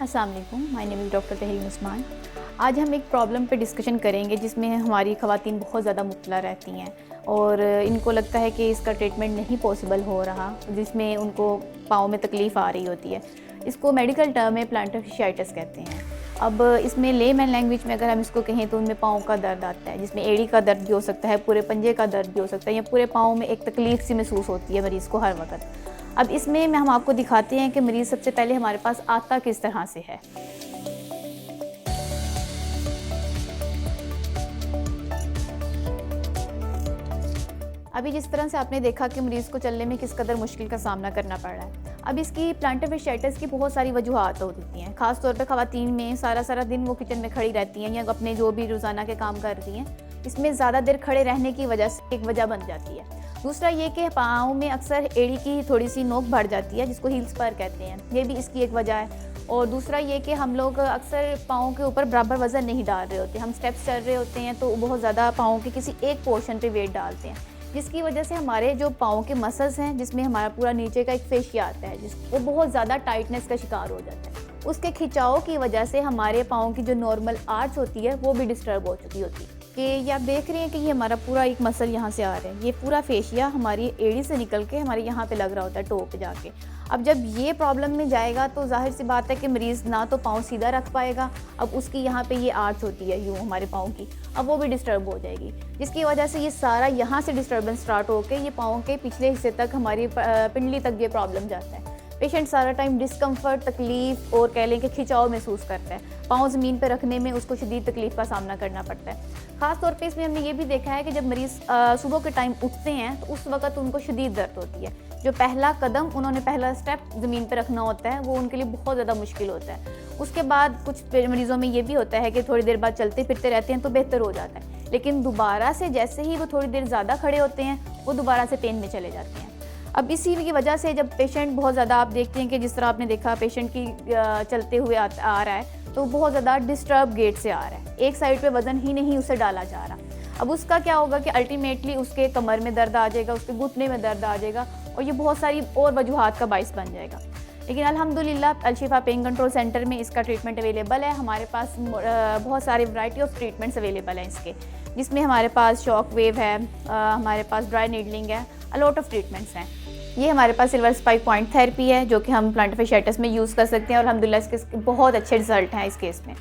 अस्सलाम वालेकुम, my name is doctor Tahreen Usman. आज हम एक प्रॉब्लम पे डिस्कशन करेंगे जिसमें हमारी ख़वातीन बहुत ज़्यादा मुब्तला रहती हैं और इनको लगता है कि इसका ट्रीटमेंट नहीं पॉसिबल हो रहा, जिसमें उनको पाँव में तकलीफ़ आ रही होती है। इसको मेडिकल टर्म में प्लांटर fasciitis कहते हैं। अब इसमें लेमैन लैंग्वेज में अगर हम इसको कहें तो उनमें पाँव का दर्द आता है, जिसमें एड़ी का दर्द भी हो सकता है, पूरे पंजे का दर्द भी हो सकता है या पूरे पाँव में एक तकलीफ़ सी महसूस होती है मरीज़ को हर वक्त। अब इसमें हम आपको दिखाते हैं कि मरीज़ सबसे पहले हमारे पास आता किस तरह से है। अभी जिस तरह से आपने देखा कि मरीज़ को चलने में किस कदर मुश्किल का सामना करना पड़ रहा है। अब इसकी प्लांटर fasciitis की बहुत सारी वजूहात होती हैं। ख़ास तौर पे ख़वातीन में सारा दिन वो किचन में खड़ी रहती हैं या अपने जो भी रोज़ाना के काम करती हैं, इसमें ज़्यादा देर खड़े रहने की वजह से एक वजह बन जाती है। दूसरा ये कि पाँव में अक्सर एड़ी की थोड़ी सी नोक बढ़ जाती है, जिसको हील स्पर कहते हैं, ये भी इसकी एक वजह है। और दूसरा ये कि हम लोग अक्सर पाँव के ऊपर बराबर वज़न नहीं डाल रहे होते, हम स्टेप्स चल रहे होते हैं तो बहुत ज़्यादा पाँव के किसी एक पोर्शन पे वेट डालते हैं, जिसकी वजह से हमारे जो पाँव के मसल्स हैं, जिसमें हमारा पूरा नीचे का एक फेशिया आता है, वो बहुत ज़्यादा टाइटनेस का शिकार हो जाता है। उसके खिंचाव की वजह से हमारे पाँव की जो नॉर्मल आर्च होती है वो भी डिस्टर्ब हो चुकी होती है। कि ये आप देख रहे हैं कि ये हमारा पूरा एक मसल यहाँ से आ रहा है, ये पूरा फेशिया हमारी एड़ी से निकल के हमारे यहाँ पे लग रहा होता है, टो पे जाके। अब जब ये प्रॉब्लम में जाएगा तो जाहिर सी बात है कि मरीज़ ना तो पाँव सीधा रख पाएगा, अब उसकी यहाँ पे ये आर्च होती है यूँ हमारे पाँव की, अब वो भी डिस्टर्ब हो जाएगी, जिसकी वजह से ये सारा यहाँ से डिस्टर्बेंस स्टार्ट होकर ये पाँव के पिछले हिस्से तक हमारी पिंडली तक ये प्रॉब्लम जाता है। पेशेंट सारा टाइम डिस्कम्फर्ट, तकलीफ़ और कह लें कि खिंचाव महसूस करता है। पाँव ज़मीन पर रखने में उसको शदीद तकलीफ़ का सामना करना पड़ता है। ख़ास तौर पे इसमें हमने ये भी देखा है कि जब मरीज़ सुबह के टाइम उठते हैं तो उस वक़्त उनको शदीद दर्द होती है। जो पहला कदम उन्होंने पहला स्टेप ज़मीन पर रखना होता है वो उनके लिए बहुत ज़्यादा मुश्किल होता है। उसके बाद कुछ मरीज़ों में ये भी होता है कि थोड़ी देर बाद चलते फिरते रहते हैं तो बेहतर हो जाता है, लेकिन दोबारा से जैसे ही वो थोड़ी देर ज़्यादा खड़े होते हैं वो दोबारा से पेन में चले जाते हैं। अब इसी की वजह से जब पेशेंट बहुत ज़्यादा, आप देखते हैं कि जिस तरह आपने देखा पेशेंट की चलते हुए आ रहा है तो बहुत ज़्यादा डिस्टर्ब गेट से आ रहा है, एक साइड पे वज़न ही नहीं उसे डाला जा रहा। अब उसका क्या होगा कि अल्टीमेटली उसके कमर में दर्द आ जाएगा, उसके घुटने में दर्द आ जाएगा और ये बहुत सारी और वजूहात का बाइस बन जाएगा। लेकिन अल्हम्दुलिल्लाह अल-शिफा पेन कंट्रोल सेंटर में इसका ट्रीटमेंट अवेलेबल है। हमारे पास बहुत सारे वैरायटी ऑफ ट्रीटमेंट्स अवेलेबल हैं इसके, जिसमें हमारे पास शॉक वेव है, हमारे पास ड्राई नीडलिंग है, अलॉट ऑफ ट्रीटमेंट्स हैं। ये हमारे पास सिल्वर स्पाइक पॉइंट थेरेपी है जो कि हम प्लांटर fasciitis में यूज़ कर सकते हैं और अल्हम्दुलिल्लाह इसके बहुत अच्छे रिजल्ट हैं इस केस में।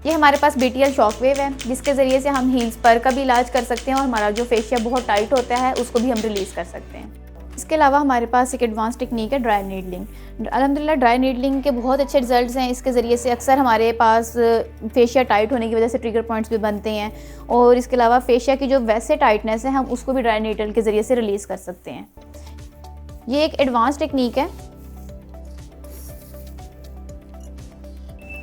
ये हमारे पास BTL शॉक वेव है, जिसके ज़रिए से हम हील्स पर का भी इलाज कर सकते हैं और हमारा जो फेशिया बहुत टाइट होता है उसको भी हम रिलीज़ कर सकते हैं। इसके अलावा हमारे पास एक एडवांस टेक्निक है ड्राई नीडलिंग। अल्हम्दुलिल्लाह ड्राई नीडलिंग के बहुत अच्छे रिजल्ट्स हैं। इसके ज़रिए से अक्सर हमारे पास फेशिया टाइट होने की वजह से ट्रिगर पॉइंट्स भी बनते हैं और इसके अलावा फेशिया की जो वैसे टाइटनेस है हम उसको भी ड्राई नीडल के ज़रिए से रिलीज़ कर सकते हैं। ये एक एडवांस टेक्निक है।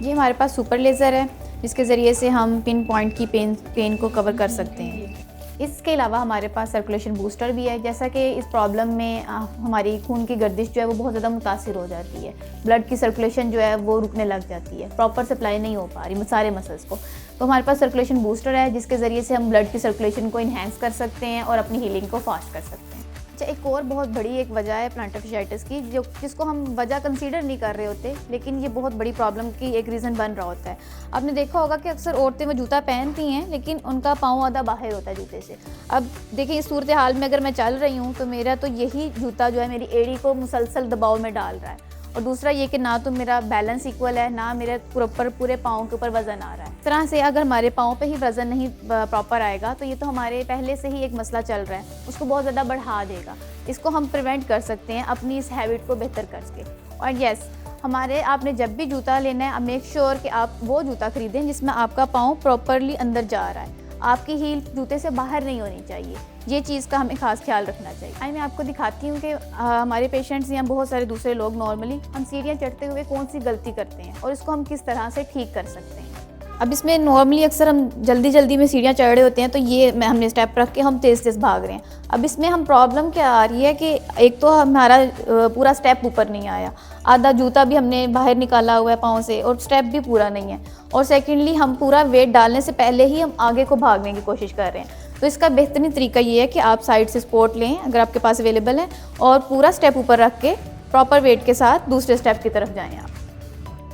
ये हमारे पास सुपर लेज़र है, जिसके ज़रिए से हम पिन पॉइंट की पेन को कवर कर सकते हैं। इसके अलावा हमारे पास सर्कुलेशन बूस्टर भी है, जैसा कि इस प्रॉब्लम में हमारी खून की गर्दिश जो है वो बहुत ज़्यादा मुतासिर हो जाती है, ब्लड की सर्कुलेशन जो है वो रुकने लग जाती है, प्रॉपर सप्लाई नहीं हो पा रही सारे मसल्स को। तो हमारे पास सर्कुलेशन बूस्टर है, जिसके ज़रिए से हम ब्लड की सर्कुलेशन को इन्हेंस कर सकते हैं और अपनी हीलिंग को फास्ट कर सकते हैं। अच्छा, एक और बहुत बड़ी एक वजह है प्लांटर fasciitis की, जिसको हम वजह कंसीडर नहीं कर रहे होते, लेकिन ये बहुत बड़ी प्रॉब्लम की एक रीज़न बन रहा होता है। आपने देखा होगा कि अक्सर औरतें वो जूता पहनती हैं लेकिन उनका पाँव आधा बाहर होता है जूते से। अब देखिए इस सूरत हाल में अगर मैं चल रही हूँ तो मेरा तो यही जूता जो है मेरी एड़ी को मुसलसल दबाव में डाल रहा है, और दूसरा ये कि ना तो मेरा बैलेंस इक्वल है, ना मेरे प्रॉपर पूरे पाँव के ऊपर वज़न आ रहा है। इस तरह से अगर हमारे पाँव पे ही वज़न नहीं प्रॉपर आएगा तो ये तो हमारे पहले से ही एक मसला चल रहा है, उसको बहुत ज़्यादा बढ़ा देगा। इसको हम प्रिवेंट कर सकते हैं अपनी इस हैबिट को बेहतर करके। और यस, आपने जब भी जूता लेना है मेक श्योर कि आप वो जूता ख़रीदें जिसमें आपका पाँव प्रॉपरली अंदर जा रहा है, आपकी हील जूते से बाहर नहीं होनी चाहिए। ये चीज़ का हमें ख़ास ख्याल रखना चाहिए। मैं आपको दिखाती हूँ कि हमारे पेशेंट्स या बहुत सारे दूसरे लोग नॉर्मली हम सीढ़ियाँ चढ़ते हुए कौन सी गलती करते हैं और इसको हम किस तरह से ठीक कर सकते हैं। अब इसमें नॉर्मली अक्सर हम जल्दी में सीढ़ियाँ चढ़ रहे होते हैं तो ये हमने स्टेप रख के हम तेज़ भाग रहे हैं। अब इसमें हम प्रॉब्लम क्या आ रही है कि एक तो हमारा पूरा स्टेप ऊपर नहीं आया, आधा जूता भी हमने बाहर निकाला हुआ है पाँव से और स्टेप भी पूरा नहीं है, और सेकेंडली हम पूरा वेट डालने से पहले ही हम आगे को भागने की कोशिश कर रहे हैं। तो इसका बेहतरीन तरीका ये है कि आप साइड से सपोर्ट लें अगर आपके पास अवेलेबल है और पूरा स्टेप ऊपर रख के प्रॉपर वेट के साथ दूसरे स्टेप की तरफ जाएँ आप।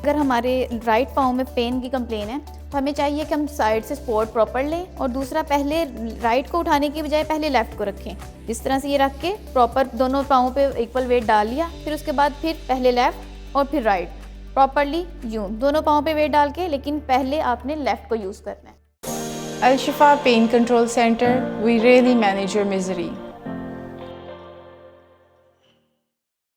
अगर हमारे राइट पाँव में पेन की कंप्लेन है तो हमें चाहिए कि हम साइड से सपोर्ट प्रॉपर लें और दूसरा पहले राइट को उठाने की बजाय पहले लेफ़्ट को रखें। इस तरह से ये रख के प्रॉपर दोनों पाँव पे इक्वल वेट डाल लिया, फिर उसके बाद फिर पहले लेफ़्ट और फिर राइट, प्रॉपरली यूँ दोनों पाँव पे वेट डाल के, लेकिन पहले आपने लेफ़्ट को यूज़ करना है। Al Shifa Pain Control Center, we really manage your misery.